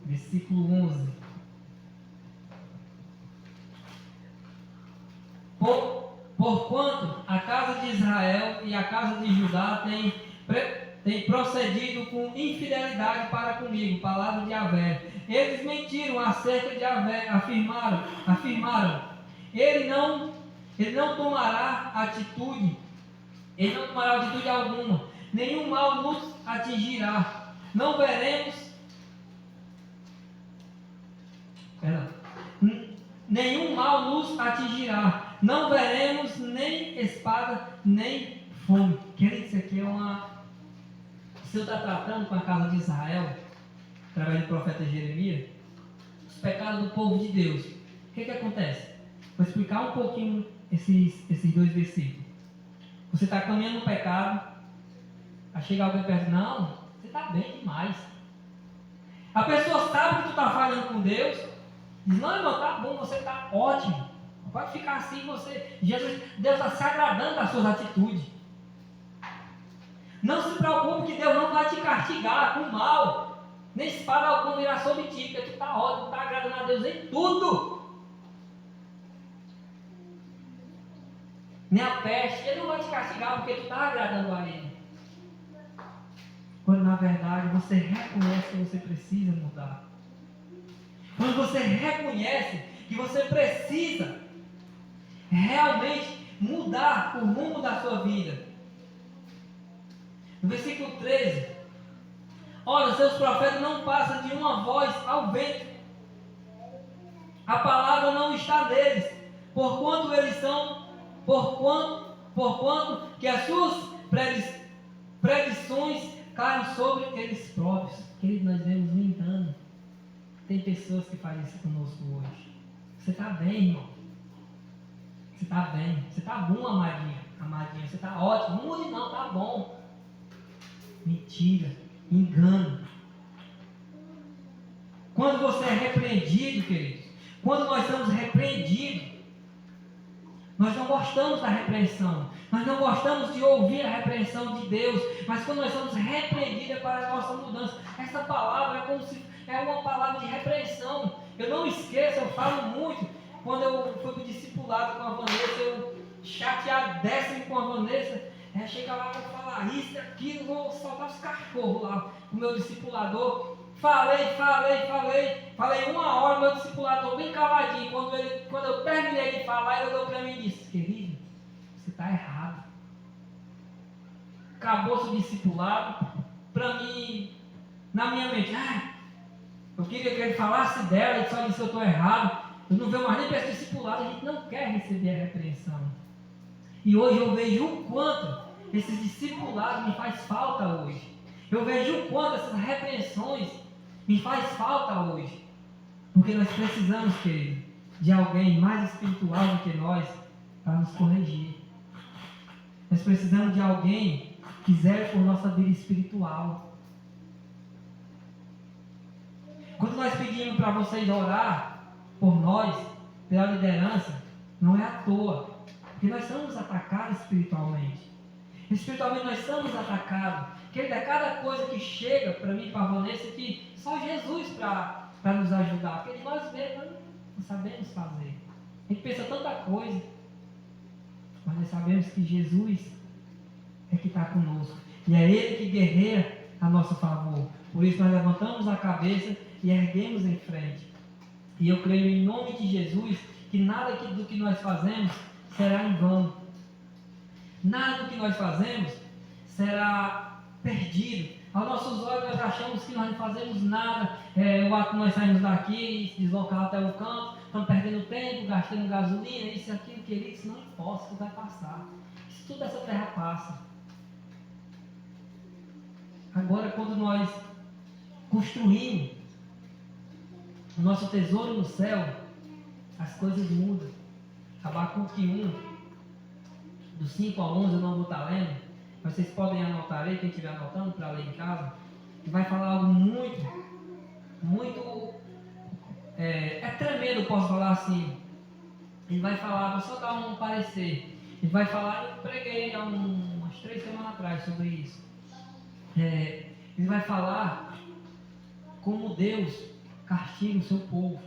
Versículo 11. Porquanto a casa de Israel e a casa de Judá têm procedido com infidelidade para comigo, palavra de Yahvé. Eles mentiram acerca de Yahvé, afirmaram, ele não tomará atitude alguma, nenhum mal nos atingirá, não veremos, nenhum mal nos atingirá, não veremos nem espada, nem fome. Querido, isso aqui é uma... O Senhor está tratando com a casa de Israel, através do profeta Jeremias, os pecados do povo de Deus. O que acontece? Vou explicar um pouquinho esses dois versículos. Você está caminhando no pecado, aí chega alguém perto, não, você está bem demais. A pessoa sabe que tu está falando com Deus, diz, não, irmão, tá bom, você está ótimo. Pode ficar assim, Deus está se agradando das suas atitudes. Não se preocupe que Deus não vai te castigar com mal, nem espada alguma virá sobre ti, porque tu está ótimo, tu está agradando a Deus em tudo. Nem a peste, Ele não vai te castigar porque tu está agradando a Ele. Quando na verdade você reconhece que você precisa mudar. Quando você reconhece que você precisa realmente mudar o rumo da sua vida. No versículo 13: olha, seus profetas não passam de uma voz ao vento, a palavra não está neles, porquanto que as suas predições caem sobre eles próprios. Querido, nós vemos um engano. Tem pessoas que fazem isso conosco hoje. Você está bem, irmão? Você está bem, você está bom, amadinha, você está ótimo, não mude não, está bom. Mentira, engano. Quando você é repreendido, queridos, quando nós somos repreendidos, nós não gostamos da repreensão, nós não gostamos de ouvir a repreensão de Deus, mas quando nós somos repreendidos é para a nossa mudança. Essa palavra é como se é uma palavra de repreensão. Eu não esqueço, eu falo muito. Quando eu fui para o discipulado com a Vanessa, eu chateadéssimo com a Vanessa, chega lá e falar isso e aquilo, vou soltar os cachorros lá, o meu discipulador. Falei 1 hora, meu discipulador bem caladinho. Quando eu terminei de falar, ele olhou para mim e disse, querido, você está errado. Acabou-se o discipulado, para mim, na minha mente, eu queria que ele falasse dela, ele só disse que eu estou errado. Eu não vejo mais nem para esse discipulado, a gente não quer receber a repreensão. E hoje eu vejo o quanto esses discipulados me faz falta hoje. Eu vejo o quanto essas repreensões me faz falta hoje. Porque nós precisamos, querido, de alguém mais espiritual do que nós para nos corrigir. Nós precisamos de alguém que zele por nossa vida espiritual. Quando nós pedimos para vocês orar por nós, pela liderança, não é à toa, porque nós somos atacados espiritualmente. Espiritualmente nós somos atacados. Querido, é cada coisa que chega para mim e para a Vanessa que só Jesus para nos ajudar, porque nós mesmos não sabemos fazer. A gente pensa tanta coisa, mas nós sabemos que Jesus é que está conosco, e é Ele que guerreia a nosso favor. Por isso nós levantamos a cabeça e erguemos em frente. E eu creio em nome de Jesus que nada do que nós fazemos será em vão. Nada do que nós fazemos será perdido. Aos nossos olhos nós achamos que nós não fazemos nada. O ato que nós saímos daqui e se deslocar até o campo, estamos perdendo tempo, gastando gasolina, isso e aquilo, querido, isso não importa, isso vai passar. Isso tudo essa terra passa. Agora, quando nós construímos o nosso tesouro no céu, as coisas mudam. Abacuque 1, do 5 a 11, eu não vou estar lendo, mas vocês podem anotar aí, quem estiver anotando, para ler em casa, que vai falar algo muito, é tremendo, posso falar assim. Ele vai falar, vou só dar um parecer, ele vai falar, eu preguei há umas 3 semanas atrás sobre isso. Ele vai falar como Deus castiga o seu povo.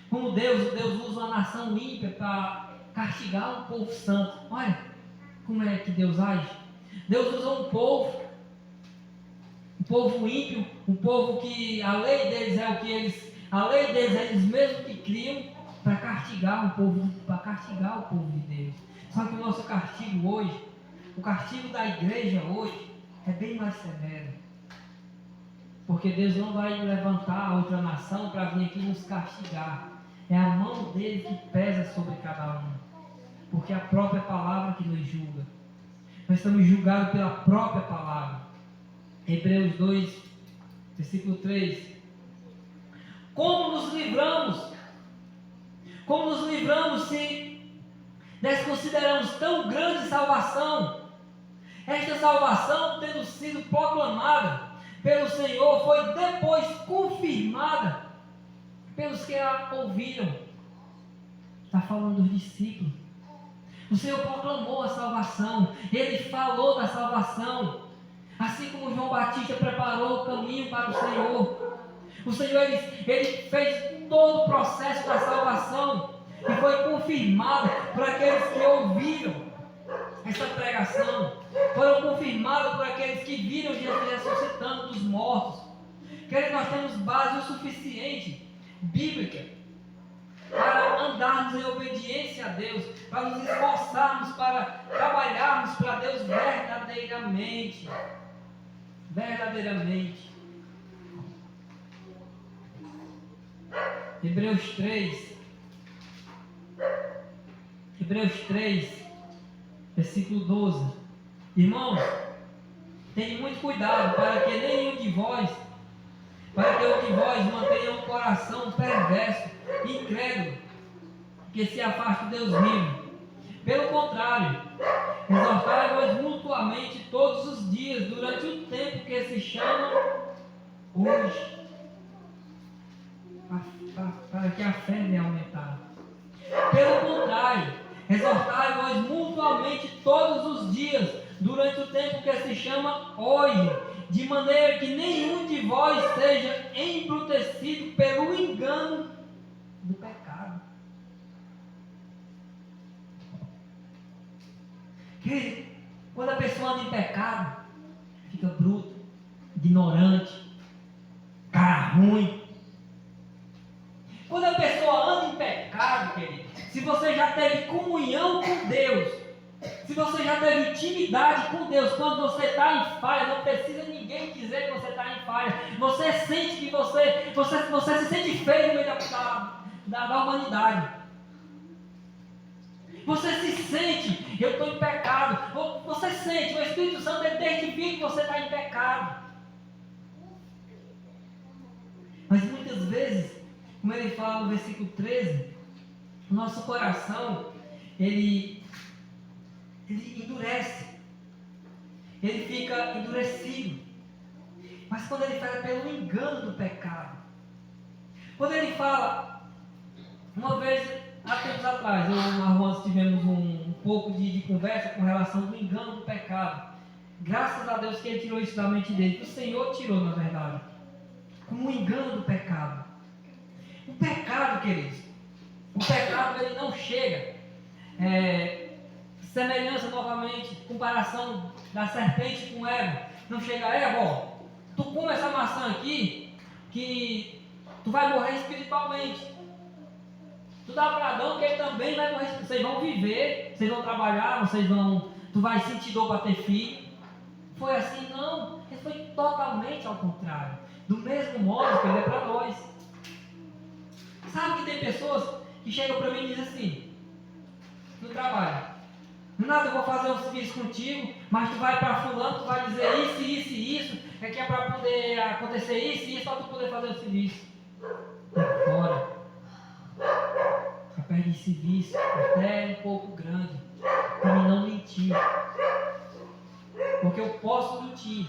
Como Deus usa uma nação ímpia para castigar um povo santo. Olha como é que Deus age. Deus usa um povo ímpio, um povo que a lei deles é o que eles mesmos que criam para castigar o povo de Deus. Só que o nosso castigo hoje, o castigo da igreja hoje, é bem mais severo. Porque Deus não vai levantar outra nação para vir aqui nos castigar. É a mão dele que pesa sobre cada um. Porque é a própria palavra que nos julga. Nós estamos julgados pela própria palavra. Hebreus 2, versículo 3. Como nos livramos? Como nos livramos se desconsideramos tão grande salvação? Esta salvação, tendo sido proclamada pelo Senhor, foi depois confirmada pelos que a ouviram. Está falando dos discípulos. O Senhor proclamou a salvação, Ele falou da salvação, assim como João Batista preparou o caminho para o Senhor. O Senhor ele fez todo o processo da salvação e foi confirmado por aqueles que ouviram essa pregação, foram confirmados por aqueles que viram Jesus ressuscitando dos mortos. Queridos, nós temos base o suficiente bíblica para andarmos em obediência a Deus, para nos esforçarmos, para trabalharmos para Deus verdadeiramente. Verdadeiramente. Hebreus 3, versículo 12. Irmãos, tenham muito cuidado para que nenhum de vós mantenha um coração perverso, incrédulo, que se afaste de Deus vivo. Pelo contrário, exortai-vos mutuamente todos os dias, durante o tempo que se chama hoje, para que a fé venha aumentar. Pelo contrário, exortai-vos mutuamente todos os dias, durante o tempo que se chama hoje, de maneira que nenhum de vós seja embrutecido pelo engano do pecado. Quando a pessoa anda em pecado, fica bruto, ignorante, cara ruim. Quando a pessoa anda em pecado, querido, se você já teve comunhão com Deus, se você já teve intimidade com Deus, quando você está em falha, não precisa ninguém dizer que você está em falha. Você sente que você se sente feio no meio da humanidade. Você se sente, eu estou em pecado. Você sente, o Espírito Santo ele testifica que você está em pecado. Mas muitas vezes, como ele fala no versículo 13, o nosso coração, ele endurece, ele fica endurecido. Mas quando ele fala pelo engano do pecado, quando ele fala, uma vez, há tempos atrás, eu e o Marlon tivemos um pouco de conversa com relação ao engano do pecado. Graças a Deus que ele tirou isso da mente dele, que o Senhor tirou, na verdade, como um engano do pecado. O pecado, queridos, o pecado ele não chega, semelhança novamente, comparação da serpente com Eva, não chega a Eva, ó, Tu come essa maçã aqui, que tu vai morrer espiritualmente. Tu dá para Adão que ele também vai morrer. Vocês vão viver, vocês vão trabalhar, tu vai sentir dor para ter filho. Foi assim? Não. Ele foi totalmente ao contrário. Do mesmo modo que ele é para nós. Sabe que tem pessoas que chegam para mim e dizem assim, no trabalho: Renato, eu vou fazer um serviço contigo, mas tu vai para fulano, tu vai dizer isso, isso e isso, é que é para poder acontecer isso e isso, para tu poder fazer o serviço. Vai fora. Já perde esse vício, até um pouco grande, para mim não mentir. Porque eu posso mentir.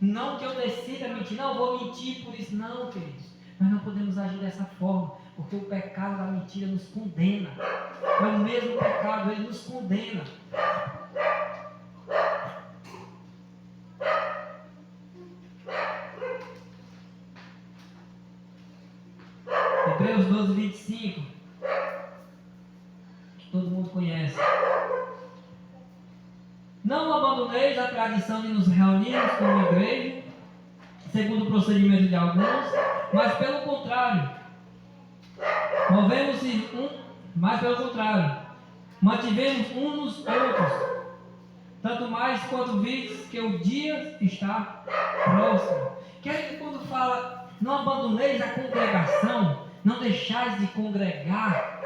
Não que eu decida mentir, não, eu vou mentir por isso, não, queridos. Nós não podemos agir dessa forma, porque o pecado da mentira nos condena. É o mesmo pecado, ele nos condena. Hebreus 12, 25, que todo mundo conhece. Não abandoneis a tradição de nos reunirmos como igreja, segundo o procedimento de alguns, mas pelo contrário, mantivemos uns nos outros, tanto mais quanto vistes que o dia está próximo. Quer que quando fala, não abandoneis a congregação, não deixais de congregar,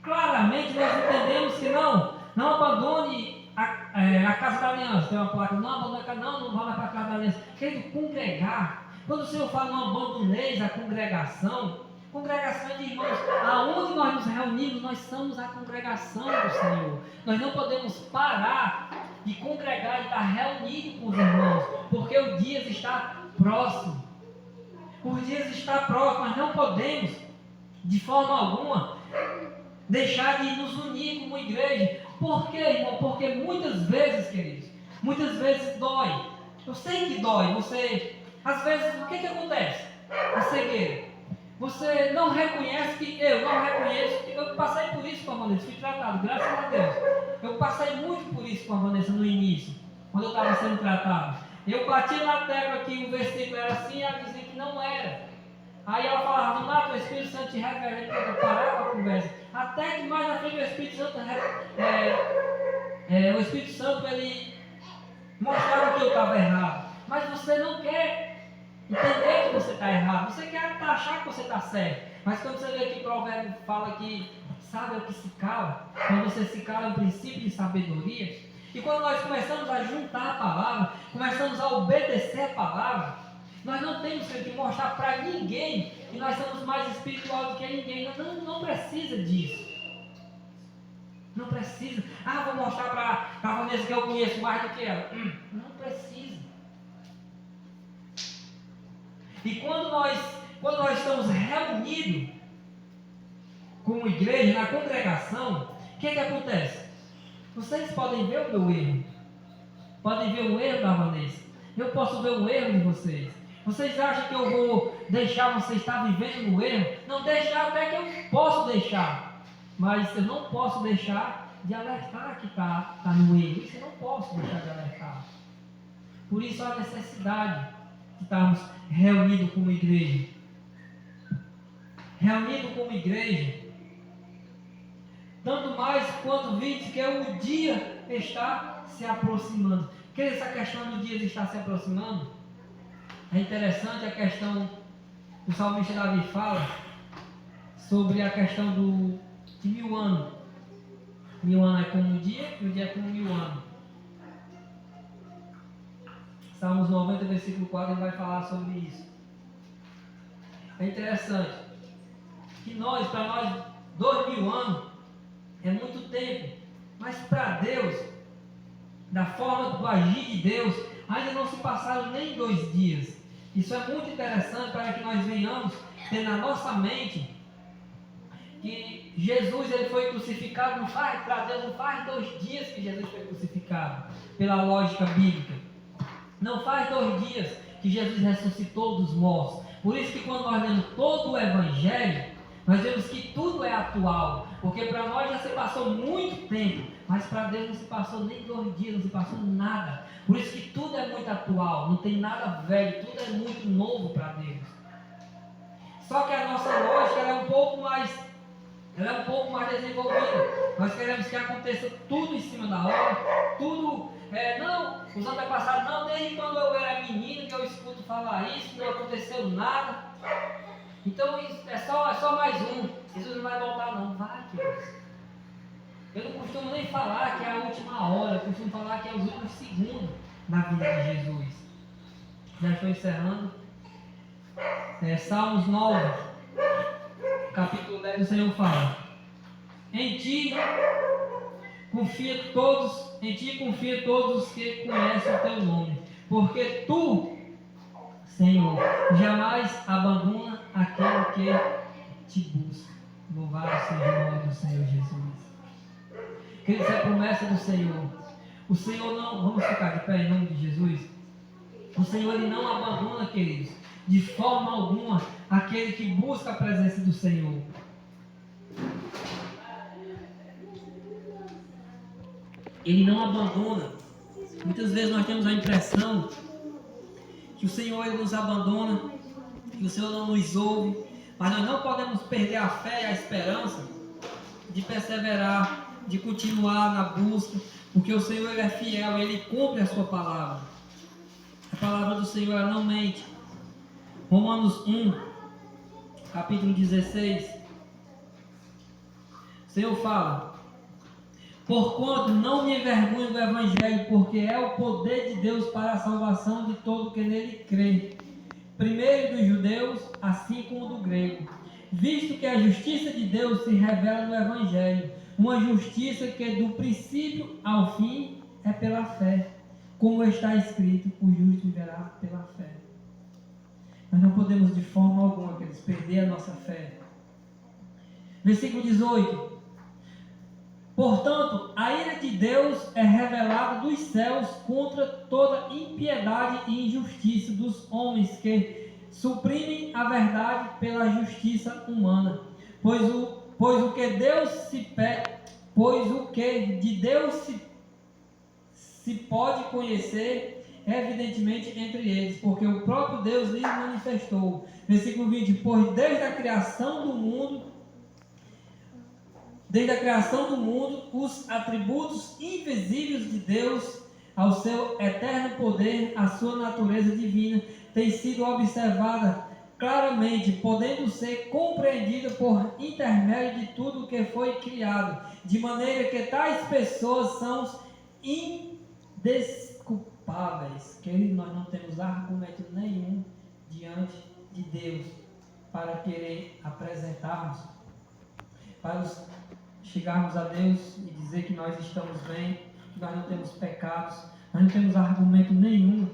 claramente nós entendemos que não abandone a casa da aliança. Tem uma placa, não abandone a casa, não vá para a casa da aliança. Quer congregar. Quando o Senhor fala, não abandoneis a congregação é de irmãos. Aonde nós nos reunimos, nós somos a congregação do Senhor. Nós não podemos parar de congregar e estar reunido com os irmãos, porque o dia está próximo. Os dias está próximo, nós não podemos, de forma alguma, deixar de nos unir como igreja. Por quê, irmão? Porque muitas vezes, queridos, dói. Eu sei que dói. Às vezes, o que acontece? A cegueira. Você não reconhece que eu não reconheço. Eu passei por isso com a Vanessa, fui tratado, graças a Deus. Eu passei muito por isso com a Vanessa no início, quando eu estava sendo tratado. Eu bati na tecla que o versículo era assim e ela dizia que não era. Aí ela falava, Renato, o Espírito Santo te revela, para parar com a conversa. Até que mais na frente o Espírito Santo, ele mostrava que eu estava errado. Mas você não quer entender que você está errado. Você quer achar que você está certo. Mas quando você vê que o provérbio fala que sabe o que se cala, quando você se cala é um princípio de sabedoria. E quando nós começamos a juntar a palavra, começamos a obedecer a palavra, nós não temos que mostrar para ninguém que nós somos mais espirituais do que ninguém. Não precisa disso. Não precisa. Vou mostrar para a Vanessa que eu conheço mais do que ela. Não precisa. E quando nós estamos reunidos como igreja, na congregação, o que acontece? Vocês podem ver o meu erro. Podem ver o erro da Vanessa. Eu posso ver o erro de vocês. Vocês acham que eu vou deixar você estar vivendo no erro? Não deixar, até que eu posso deixar. Mas eu não posso deixar de alertar que está no erro. Isso eu não posso deixar de alertar. Por isso há necessidade de estarmos reunidos como igreja. Reunidos como igreja. Tanto mais quanto viste que o dia está se aproximando. Que essa questão do dia está se aproximando? É interessante a questão que o salmista Davi fala sobre a questão de 1000 anos. 1000 anos é como um dia e o dia é como 1000 anos. Salmos 90, versículo 4, ele vai falar sobre isso. É interessante que para nós, 2000 anos é muito tempo, mas para Deus, da forma do agir de Deus, ainda não se passaram nem 2 dias. Isso é muito interessante para que nós venhamos ter na nossa mente que Jesus ele foi crucificado, para Deus não faz 2 dias que Jesus foi crucificado, pela lógica bíblica. Não faz 2 dias que Jesus ressuscitou dos mortos. Por isso que quando nós lemos todo o Evangelho, Nós vemos que tudo é atual, porque para nós já se passou muito tempo, mas para Deus não se passou nem 2 dias, não se passou nada. Por isso que tudo é muito atual, não tem nada velho, tudo é muito novo para Deus. Só que a nossa lógica ela é um pouco mais desenvolvida. Nós queremos que aconteça tudo em cima da hora, tudo, não, os antepassados, não, desde quando eu era menino que eu escuto falar isso, não aconteceu nada. Então isso é só mais um. Jesus não vai voltar não. Vai, queridos. Eu não costumo nem falar que é a última hora, eu costumo falar que é os últimos segundos na vida de Jesus. Já estou encerrando. Salmos 9, capítulo 10, o Senhor fala: Em ti confia todos os que conhecem o teu nome, porque tu, Senhor, jamais abandona aquele que te busca. Louvado seja o nome do Senhor Jesus. Queridos, é a promessa do Senhor. O Senhor não, vamos ficar de pé em nome de Jesus. O Senhor ele não abandona, queridos, de forma alguma, aquele que busca a presença do Senhor. Ele não abandona. Muitas vezes nós temos a impressão que o Senhor ele nos abandona, que o Senhor não nos ouve, mas nós não podemos perder a fé e a esperança de perseverar, de continuar na busca, porque o Senhor ele é fiel, ele cumpre a sua palavra. A palavra do Senhor ela não mente. Romanos 1, capítulo 16. O Senhor fala: Porquanto não me envergonho do Evangelho, porque é o poder de Deus para a salvação de todo que nele crê, primeiro dos judeus, assim como do grego, visto que a justiça de Deus se revela no Evangelho, uma justiça que do princípio ao fim é pela fé, como está escrito: o justo viverá pela fé. Nós não podemos de forma alguma, queridos, perder a nossa fé. Versículo 18: Portanto, a ira de Deus é revelada dos céus contra toda impiedade e injustiça dos homens que suprimem a verdade pela justiça humana. Pois o que de Deus se pode conhecer evidentemente entre eles, porque o próprio Deus lhes manifestou. Versículo 20: Pois desde a criação do mundo, os atributos invisíveis de Deus, ao seu eterno poder, a sua natureza divina, tem sido observada claramente, podendo ser compreendida por intermédio de tudo o que foi criado, de maneira que tais pessoas são indesculpáveis. Queridos, nós não temos argumento nenhum diante de Deus para querer apresentarmos, para chegarmos a Deus e dizer que nós estamos bem, que nós não temos pecados. Nós não temos argumento nenhum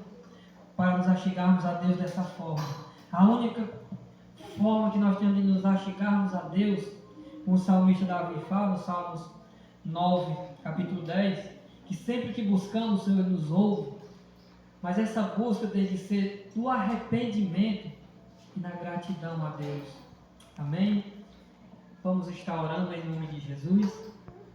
para nos achegarmos a Deus dessa forma. A única forma que nós temos de nos achegarmos a Deus, como o salmista Davi fala, no Salmos 9, capítulo 10, que sempre que buscamos o Senhor nos ouve, mas essa busca tem de ser do arrependimento e na gratidão a Deus. Amém? Vamos estar orando em nome de Jesus.